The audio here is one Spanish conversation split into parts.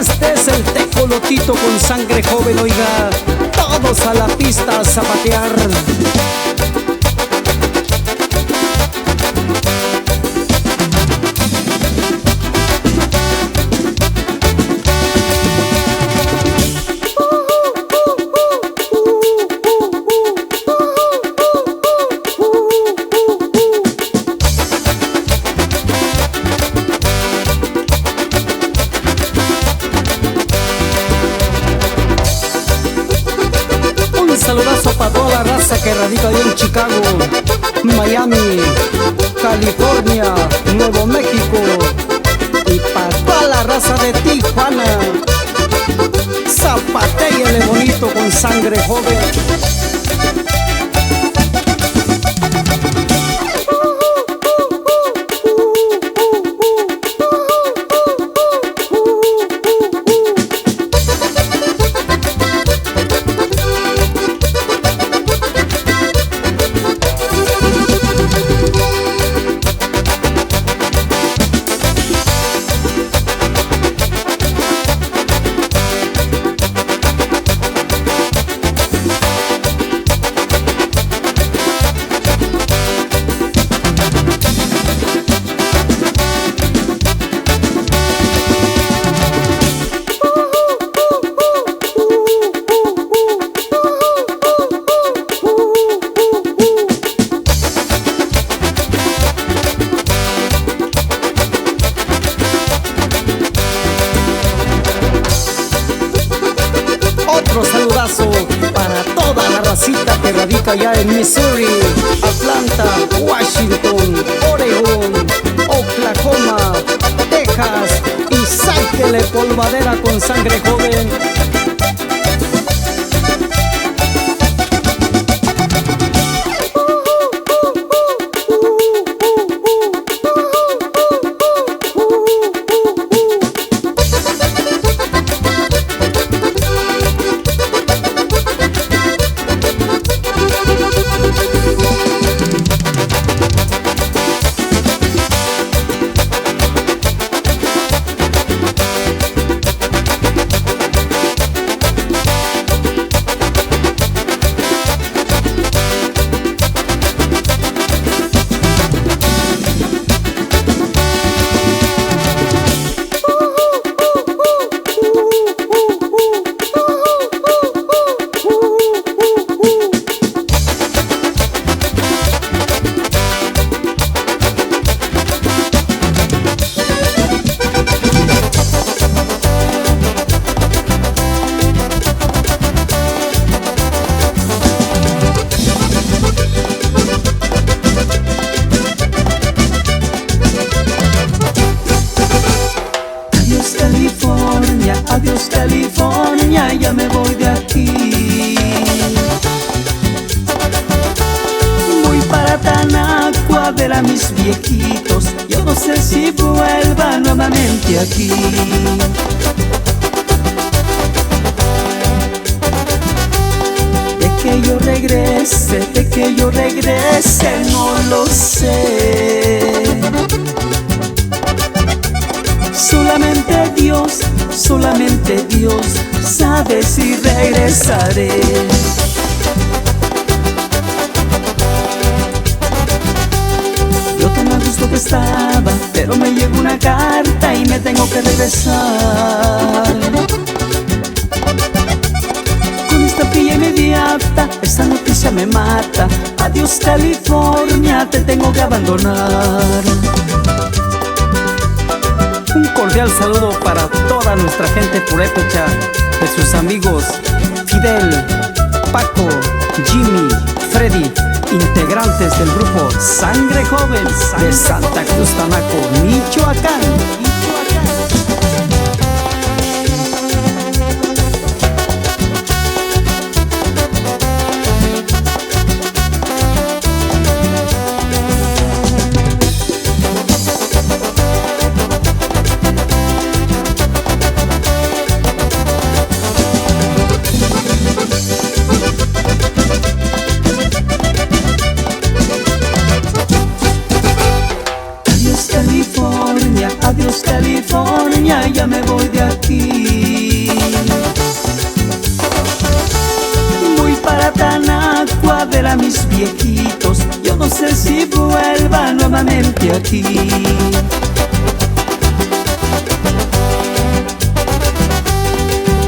Este es el tecolotito con sangre joven, oiga. Todos a la pista a zapatear. Un saludazo para toda la raza que radica ahí en Chicago, Miami, California, Nuevo México, y para toda la raza de Tijuana. Zapatéale bonito con sangre joven. Otro saludazo para toda la racita que radica allá en Missouri, Atlanta, Washington, Oregon, Oklahoma, Texas, y sáquele polvadera con sangre joven. Adiós California, ya me voy de aquí. Voy para Tanacua a ver a mis viejitos. Yo no sé si vuelva nuevamente aquí. De que yo regrese, no lo sé. Solamente Dios sabe si regresaré. Yo tan a gusto que estaba, pero me llegó una carta y me tengo que regresar. Con esta pilla inmediata, esta noticia me mata. Adiós California, te tengo que abandonar. Un cordial saludo para toda nuestra gente purépecha, de sus amigos Fidel, Paco, Jimmy, Freddy, integrantes del grupo Sangre Joven de Santa Cruz, Tanaco, Michoacán. Adiós California, California, ya me voy de aquí. Voy para Tanacua a ver a mis viejitos. Yo no sé si vuelva nuevamente aquí.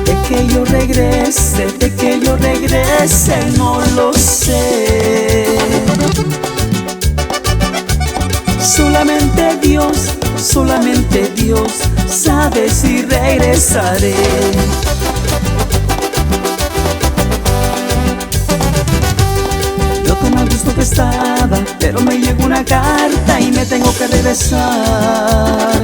De que yo regrese, no lo sé. Solamente Dios sabe si regresaré. Yo tan a gusto que estaba, pero me llegó una carta y me tengo que regresar.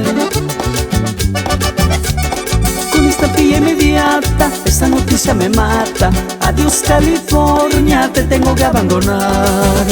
Con esta pilla inmediata, esta noticia me mata. Adiós California, te tengo que abandonar.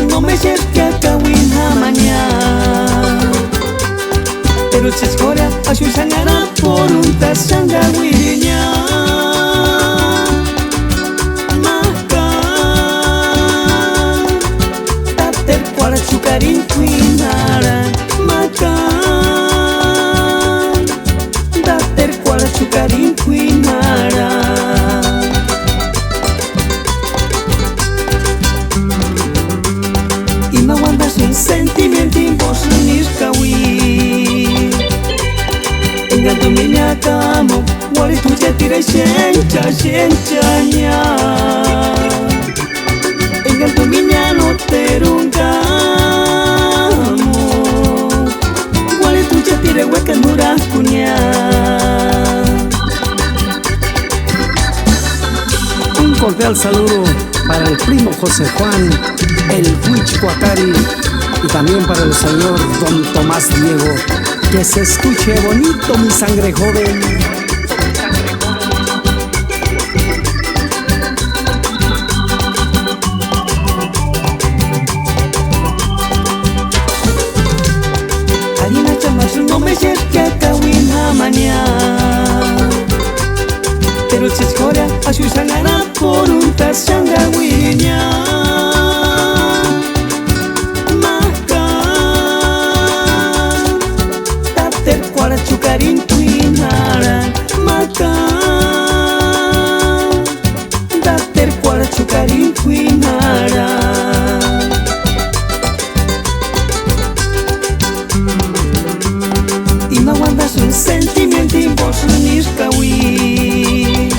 No me cerque a Kawin mañana, pero se escoria a su sangara por un tasanga wiña. Maka, tater cuara chukarin kuinara. Maka, tater cuara chukarin kuinara. Un sentimiento imposible kawi. Engal tu minya kamo, wali tu jatira shencha nya. Engal tu minya no terungamo, wali tu jatira weka nurakunya. Un cordial saludo para el primo José Juan, el Huichicuacari, y también para el señor Don Tomás Diego. Que se escuche bonito, mi sangre joven. Harina chamasu no me cerque a Kawin mañana, pero se escoria a su sangara por un tasanga wiña. Chukarin kuinara. Maka, dater kuara chukarin kuinara. Y me guardas un sentimiento imposible kawi.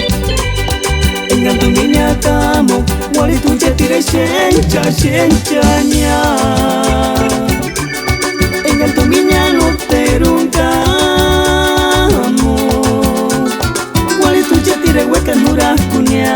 Engal tu minya kamo, wali tu jatira shencha nya. Engal tu minya no terungamo, wali tu jatira weka nurakunya.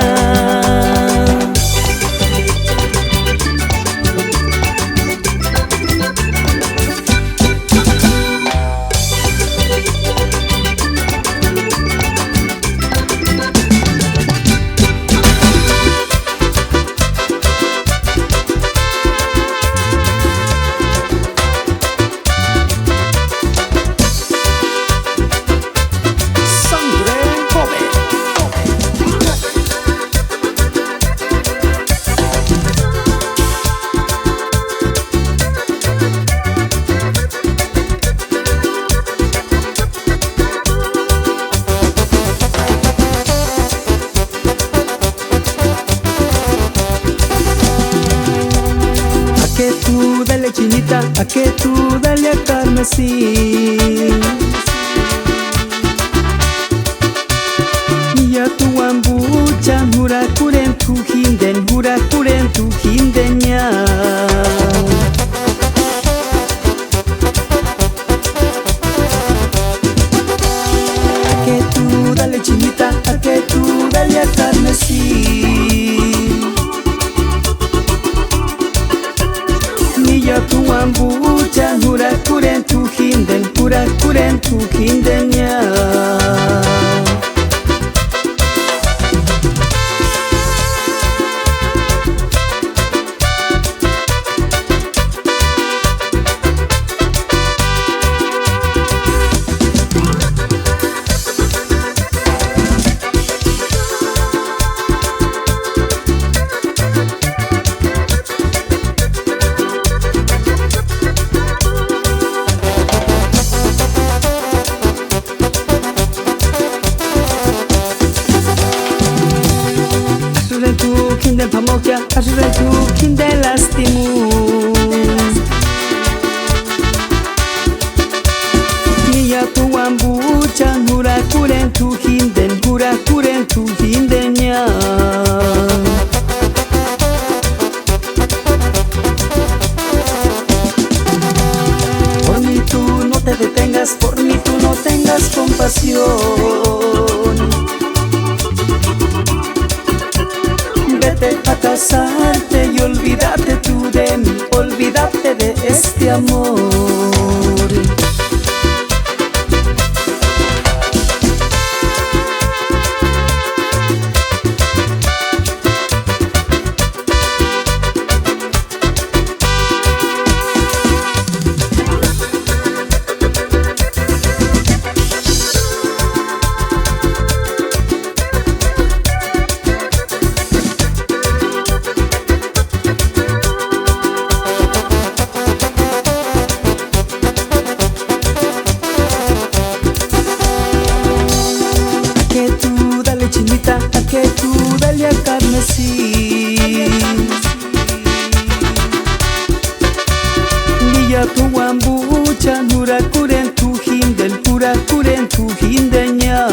A que tú dale a carmesí, y a tu ambucha jura curen tu jindeña. A que tú dale chinita, a que tú dale a carmesí. Niya tuan bucha hura kuren tu hinden, hura kuren tu hinden ya. Kinden pamokya, asure tu kinden lastimu. Niya tuan bucha hura kuren tu hinden, hura kuren tu hinden ya. Por mí tú no te detengas, por mí tú no tengas compasión. Vete a casarte y olvídate tú de mí, olvídate de este amor. Chinita, a que tú dale a carmesí. Niya tuan bucha hura kuren tu hinden, hura kuren tu hinden ya.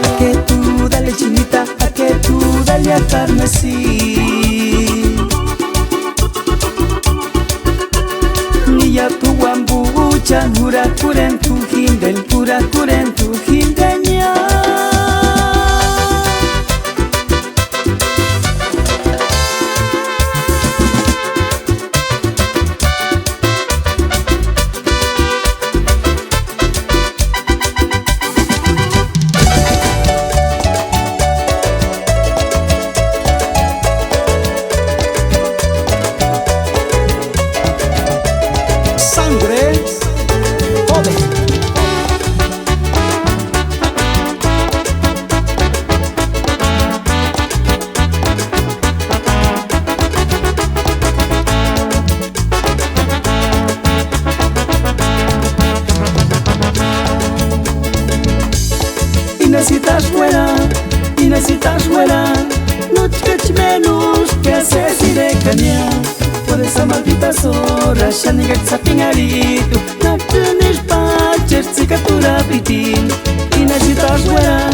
A que tú dale chinita, a que tú dale a carmesí. Niya tuan bucha hura kuren tu hinden, hura kuren tu hinden ya. Y necesitas fuera, no te caches menos que haces y de caña. Por esa maldita zorra, ya ni que zapingarito, no tienes paches, cicatura pitín. Y necesitas fuera,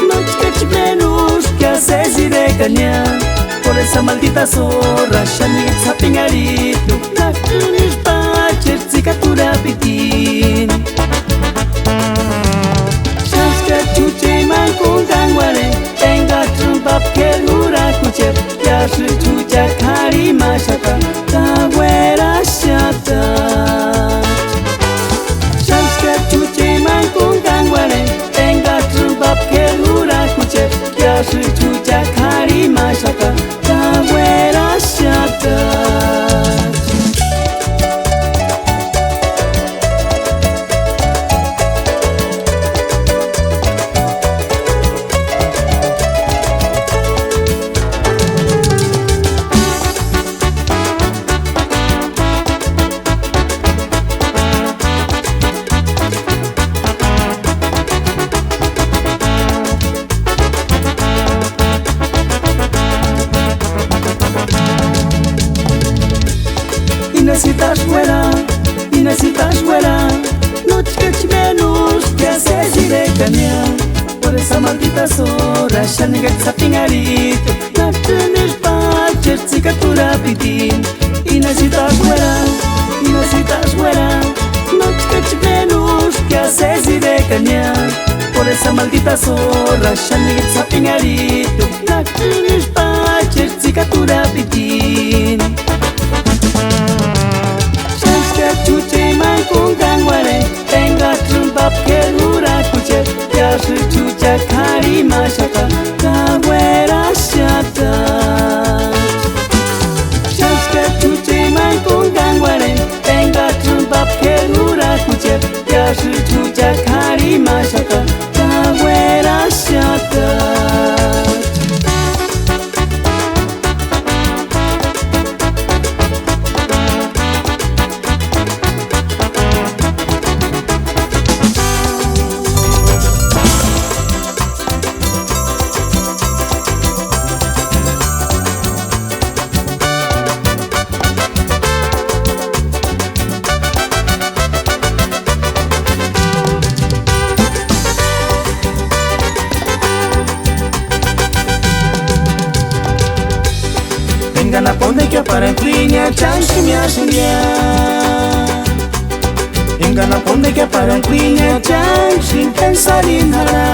no te caches menos que haces y de caña. Por esa maldita zorra, ya ni que zapingarito, no tienes paches, cicatura pitín. Chuche man kung kangware, tenga trumpap ke hura kuchep, yashi chucha kari mashata, kawera shata. Shanska chuche man kung kangware, tenga trumpap ke hura kuchep, yashi chucha kari mashata, kawera shata. Y necesitas fuera, no te caches menos que haces y de caña. Por esa maldita zorra, ya ni que zapingarito, no tienes paches, cicatura pitín. Y necesitas fuera, no te caches menos que haces y de caña. Por de esa maldita zorra, Shanigit sapingarito, Nakinish pacher, zikatura pitin. Shanska chuche man kung kangware, tenga trumbap kelura kuche, Yashi chucha kari mashaka, kawera shata. Shanska chuche man kung kangware, tenga trumbap kelura kuche, Yashi chucha kari mashaka, kawera shata. Gana ponde que para encliña chansi me asengya. Gana ponde que para encliña chansi pensar en hara.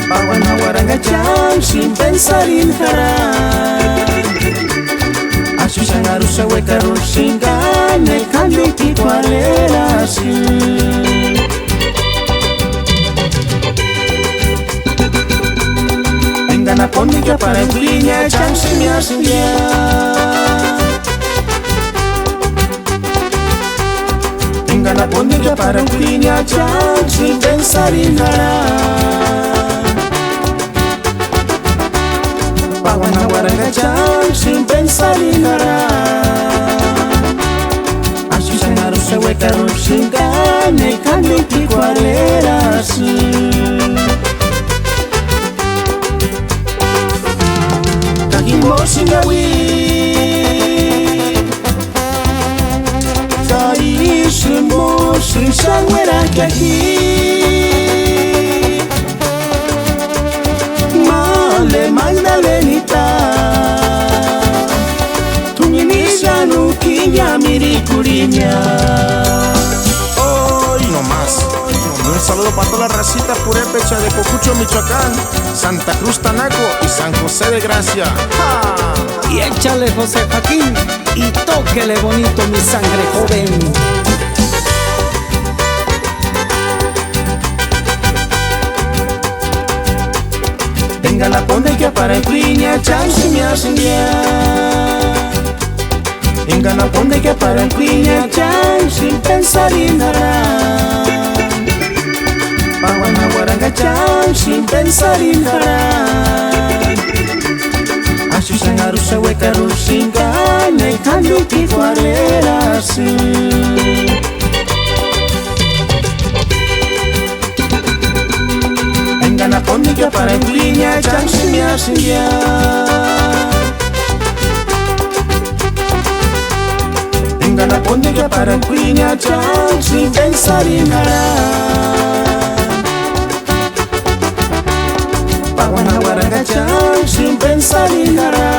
Pawan hawaranga chansi pensar en hara. Asu sangaru sawe karul singane kande kitwalera si. Gana ponde que para encliña chansi me asengya. Gana ponde que para encliña chansi pensar en hara. Pawan hawaranga chansi pensar en hara. Asu sangaru sawe karul singane kande kitwalera si. Mosingawi Kaishi mosin sangwera kaki Male Magdalenita Tuñinisha nukinya mirikurinya. Hoy no más. Un saludo para toda la racita purépecha de Cocucho, Michoacán, Santa Cruz, Tanaco y San José de Gracia. ¡Ja! Y échale José Joaquín y tóquele bonito mi sangre joven. Venga la ponde que para encliña chansi me asengya. Venga la ponde que para encliña chansi pensar en hara. Pawan hawaranga chansi pensar en hara. Asu sangaru sawe karul singane kande kitwalera si. Gana ponde que para encliña chansi me asengya. Gana ponde que para encliña chansi pensar en hara. Pawan hawaranga chansi pensar en hara.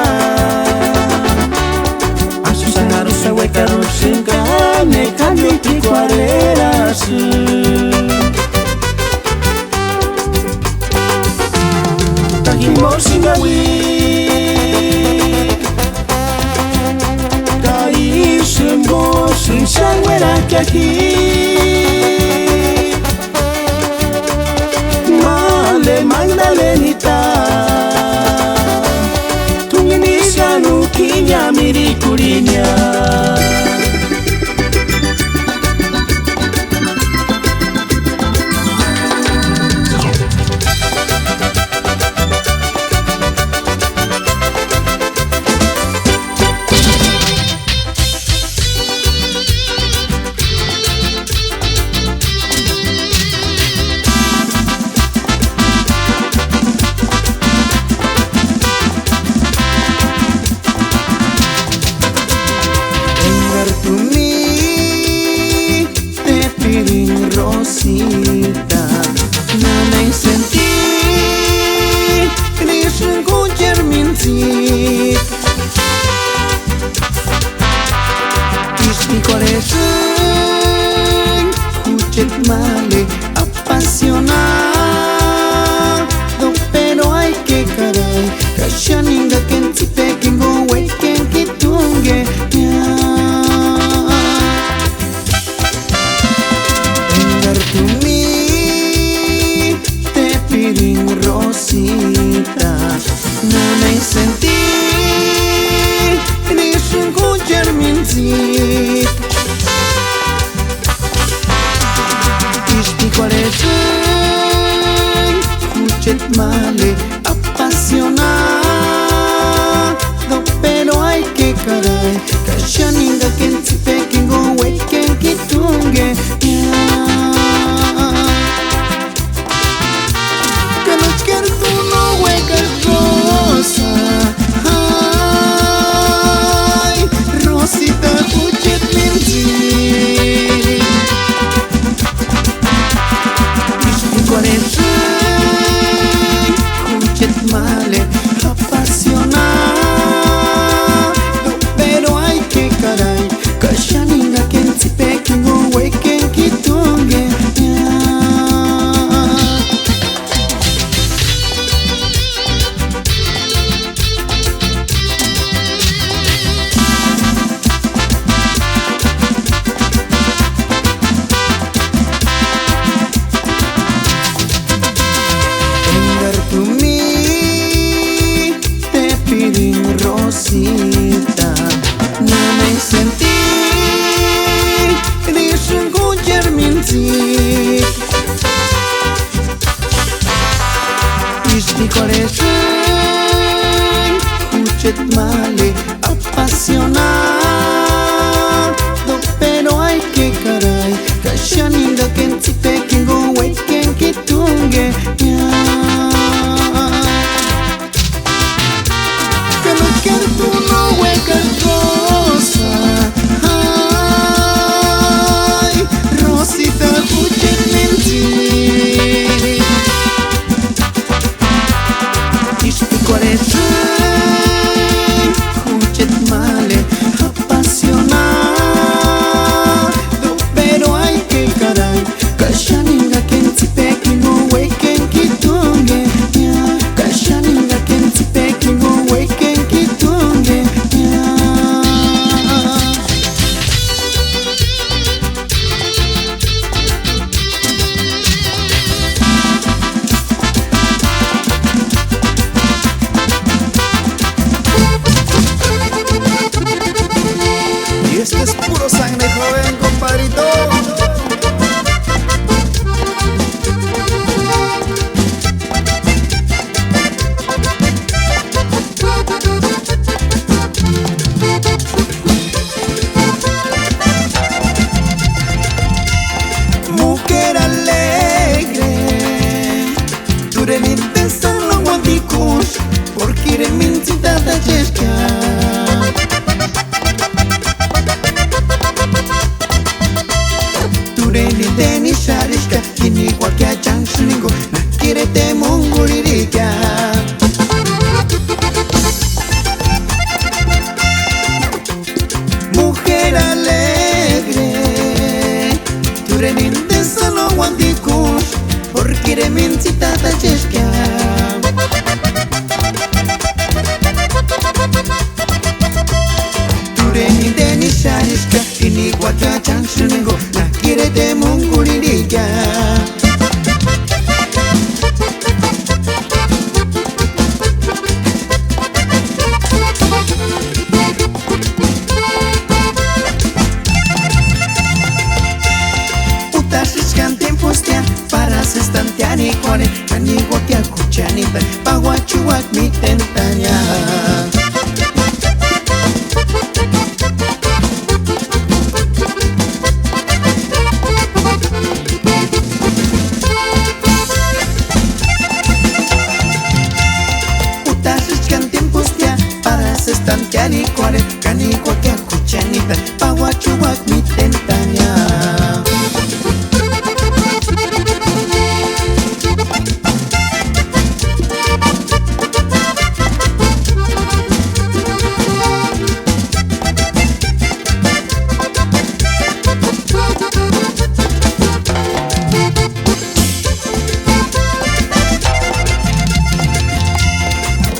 Asu sangaru sawe karul singane kande kitwalera si. Mosingawi Kaishi mosin sangwera kaki Male Magdalenita Tuñinisha nukinya mirikurinya. Rosita, no me sentí Krishna Gujar Minzit Kishni Koreshan Kuchet Male Apa minzi Ishtiquarezai Kuchet male apasionado Pero hay que caray Kashaninga kenzipe kingo weken kitunge Rosita kuchet minzi Ishtiquarezai kuchet male apasionado Pero hay que caray Kashaninga kenzipe kingo weken kitunge Rosita, no me sentí Rishun kucher minzi Ishtiquarezai kuchet male apasionado Pero hay que caray Kashaninga kenzipe kingo weken kitunge Tú no huecas rosa Ay, Rosita kuchet minzi Ishtiquarezai kuchet male apasionado Pero hay que caray Kashaninga kenzipe kingo weken kitunge Kashaninga kenzipe kingo weken kitunge Y este es puro sangre joven, compadrito. Mujer alegre Tu renite sano wadikush Porque eres minzita da jeshka Tu renite ni sharishka Kini wakia chanshuningo Nakirete mungulirika Mujer alegre Tu renite sano wadikush Porque eres minzita da jeshka Renite ni sharishka Kini wakia chanshuningo Nakirete mungulirika Utashishkan tempustia Para sestantiani kone Kani wakia kuchanita Pawachuak mi tentanya Stantiani kware kani wakia kuchanita Pawachuak mi tentanya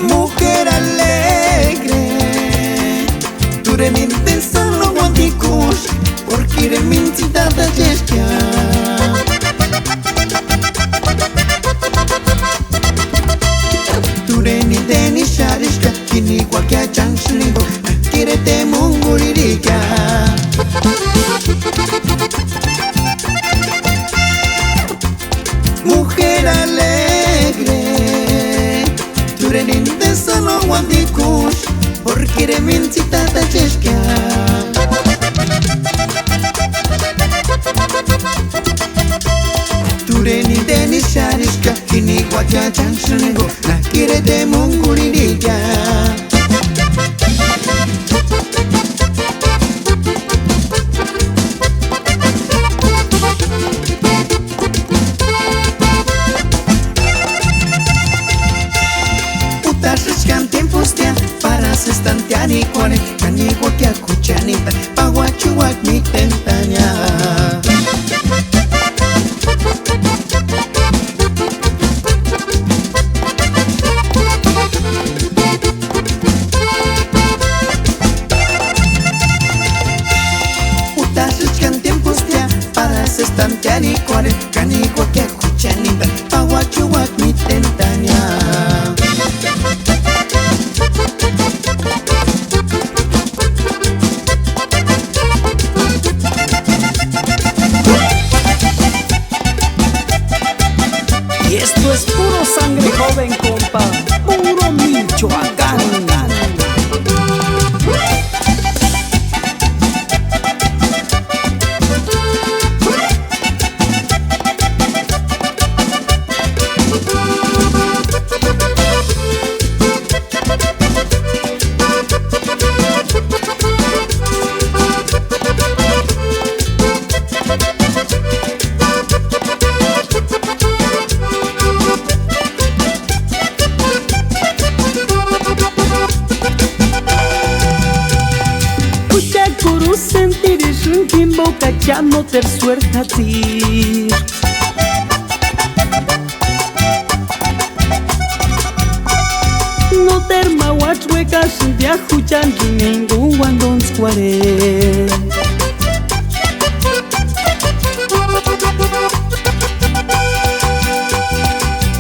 Mujer alegre Tu renite sano wadikush Porque eres minzita da jeshka Tu renite ni sharishka Kini wakia chanshuningo Nakirete mungulirika quiere mencita da chesca. Tureni deni sharishka kini guacha chanshengo la quiere de monguririya. Stantiani cuore, canigo que acuchanita, paguachuac mi tentaña. Utashich can tiempos ya, para stantiani cuore, canigo que acuchanita, paguachuac mi tentaña. Y esto es puro sangre joven, compa, puro Michoacán. Ya no ter suerte a ti. No ter mawachwekas de ajuchan ningún guandón square.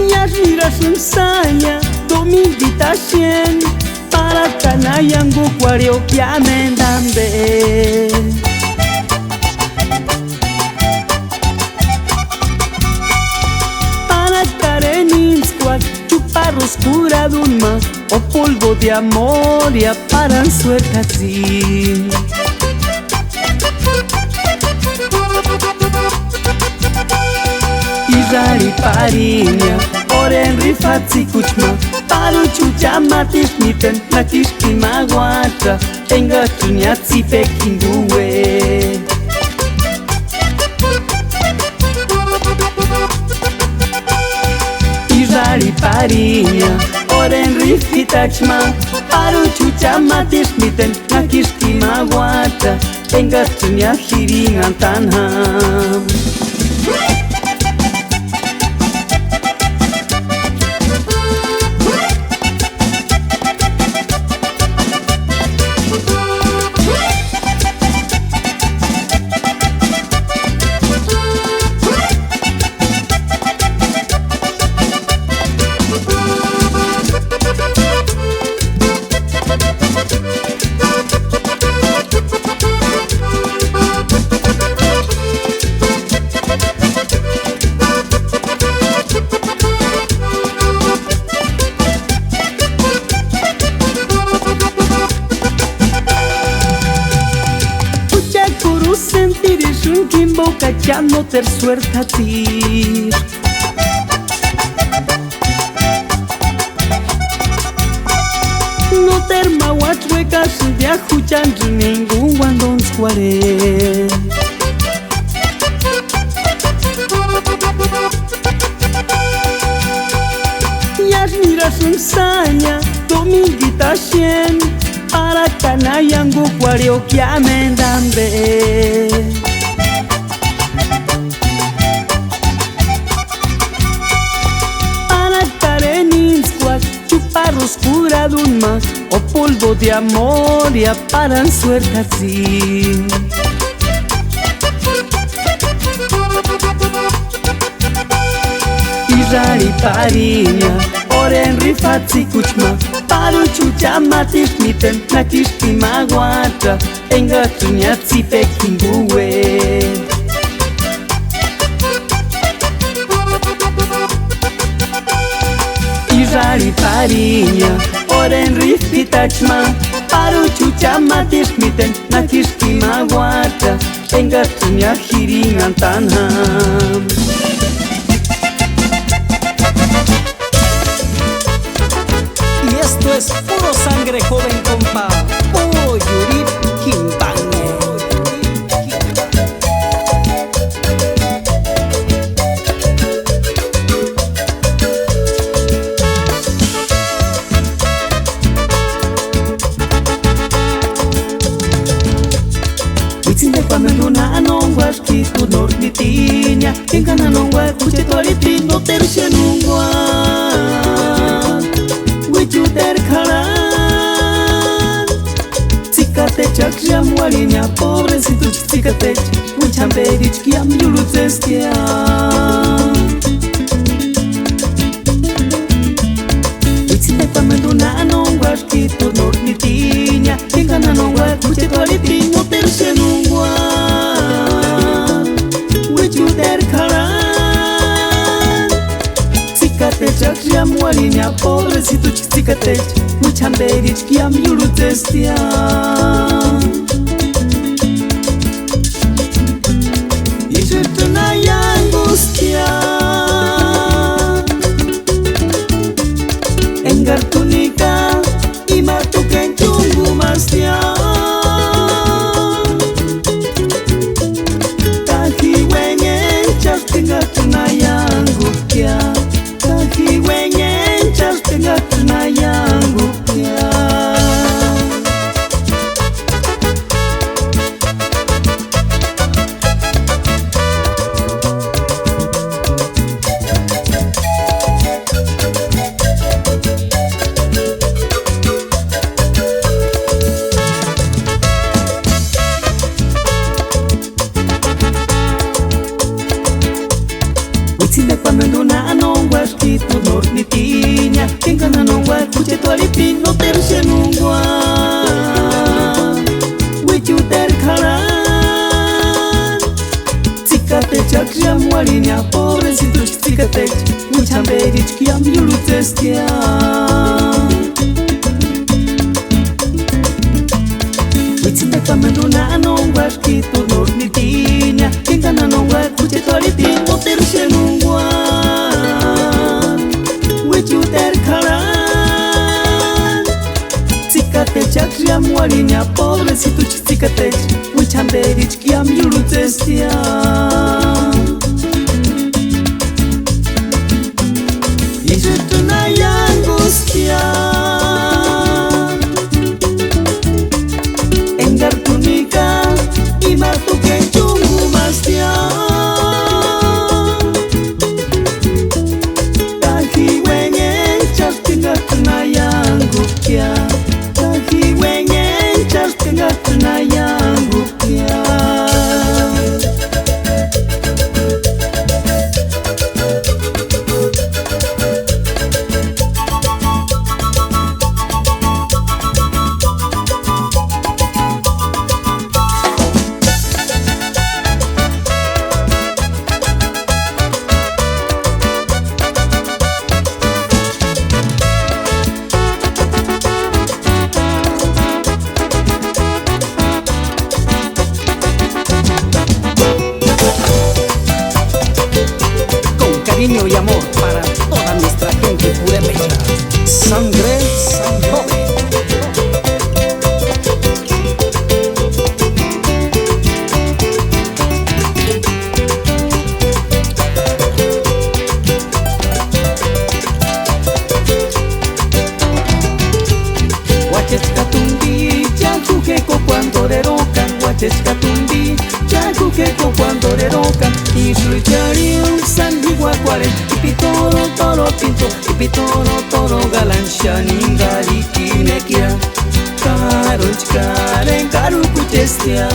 Ya miras ensaya dominguita 100 para canayango cuario que amendambe. Oscura dulma o polvo de amor y aparan suelta así. Izari parinia, oren rifatsi kuchma, paru chucha matish miten, natish kimaguacha, enga chunyatsi pekingue. Izari parinia, oren rifitachma, paru chucha matish miten, natish kimaguacha, enga chunyatsi hiringantanham. Ya no ter suerte a ti. No ter mawachwekas de ajuchan ningún guandón square. Ya miras ensaña dominguita 100 para canayango cuario que amendambe. Oscura dulma o polvo de amor y aparan suerte así. Izari parinia, oren rifatsi kuchma, paru chucha matish miten, natish kimaguacha, enga chunyatsi pekingue. Izari parinia, Oren rifitachma Paru chucha matis miten Nakis kimaguata Engatunya hiringan tanham. Y esto es puro sangre joven, compa. Puro Yurip Quimpangue. Witsinde kwamenduna anongwa Shkitu nornitinya Engana nongwa kuche tualiti No tercia nongwa Wichuter karan Tsikate chakriam walinya Pobrecito tsikate Wichamberich kiam yulutzestia Witsinde kwamenduna anongwa Shkitu nornitinya Engana nongwa kuche tualiti No tercia nongwa Wichuter karan Tsikate chakriam walinya Pobrecito tsikate Wichamberich kiam yulutzestia Yishutuna yangustia Engartunika Imatuken chungu mastia Tahi wenyen chastingatuna yangustia Tahi wenyen chastingatuna yangustia Witsinde kwamenduna anongwa Shkitu nornitinya Engana nongwa kuche tualiti No tercia nongwa Wichuter karan Tsikate chakriam walinya Pobrecito tsikate Wichamberich kiam yulutzestia Witsinde kwamenduna anongwa Shkitu nornitinya Engana nongwa kuche tualiti No tercia nongwa Wichuter karan Tsikate chakriam walinya Pobrecito tsikate Wichamberich kiam yulutzestia Yishutuna yangustia Engartunika Imatuken chungu mastia Tahi wenyen chastingatuna yangustia Tahi wenyen chastingatuna yangustia Con cariño y amor para toda nuestra gente purépecha. Sangre joven. Huachescatumbi, Chacuqueco cuando derocan, Huachescatumbi, Chacuqueco cuando derocan, y Suicharium, San Iguacuaren, y Pitoro, Toro Pinto, y Pitoro, Toro Galán, Shaningari, Kinekia, Carochkaren, Carucuchestia,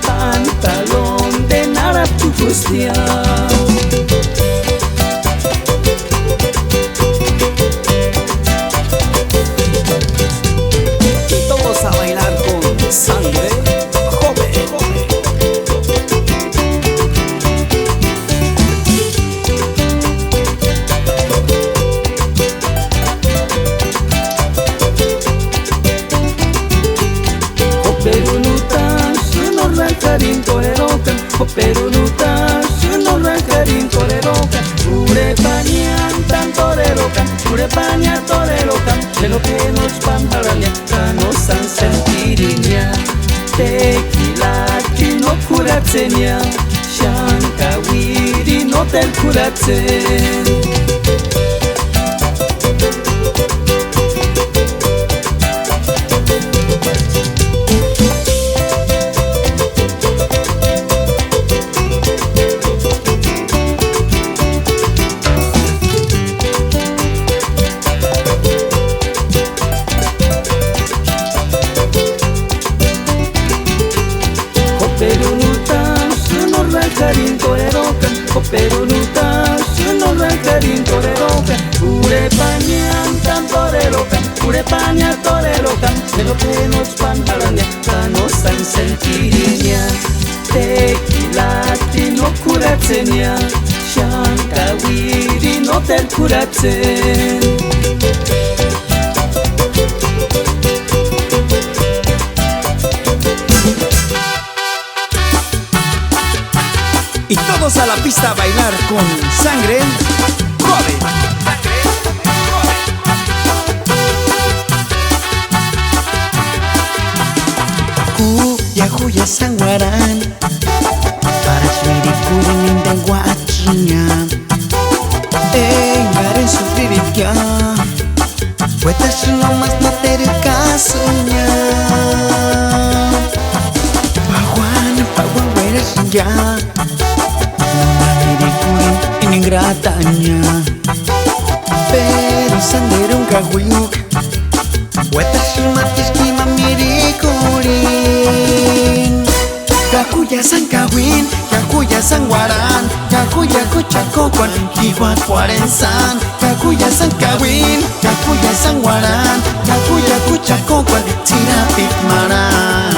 Pantalón de Narachucustia. Y todos a bailar con sangre joven. Coperunuta, no rancarín toreroca, urepañan tan toreroca, urepaña toreroca, de lo que nos pantalaña, nos han sentiriña, tequila, no curatsenia, shankawiri, no del curatsen. Coperunuta, no rancarín toreroca, urepañan tan toreroca, urepaña toreroca, de lo que nos pantalaña, nos han sentiriña, tequila, no curatsenia, shankawiri, no del curatsen. Y todos a la pista a bailar con sangre. ¡Joven! Huya huya sanguaran, para shmirikurin indengwa achiña, engaren sufririkya, puetas no más no te casuña. Paguan veres ya. Ingrataña, pero sandero un cahuiuk, huetas matis kima mirikurin. Kakuya san kawin, kakuya san guaran, kakuya kuchakokuan, kiwa cuarensan. Kakuya san kawin, kakuya san guaran, kakuya kuchakokuan, tirapik maran.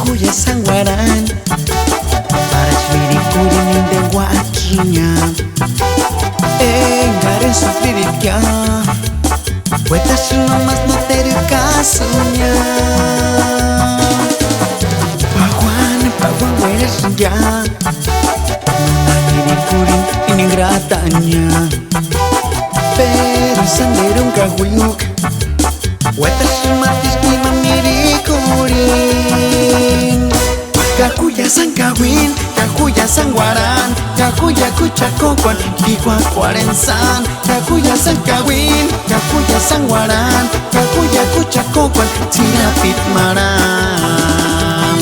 Huya sanguaran, para shmirikurin indengwa achiña, engaren sufririkya, puetas no más no te casuña. Paguan veres ya, mirikurin ingrataña, pero sandero un cahuiuk, puetas matis kima mirikurin. Kakuya san kawin, kakuya san guaran, kakuya kuchakokuan, kiwa cuarensan. Kakuya san kawin, kakuya san guaran, kakuya kuchakokuan, tirapik maran.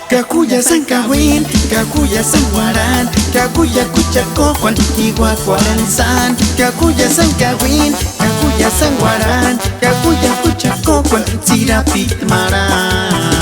Kakuya san kawin, kakuya san guaran, kakuya kuchakokuan, kiwa cuarensan. Kakuya san kawin, kakuya san guaran, kakuya kuchakokuan, tirapik maran.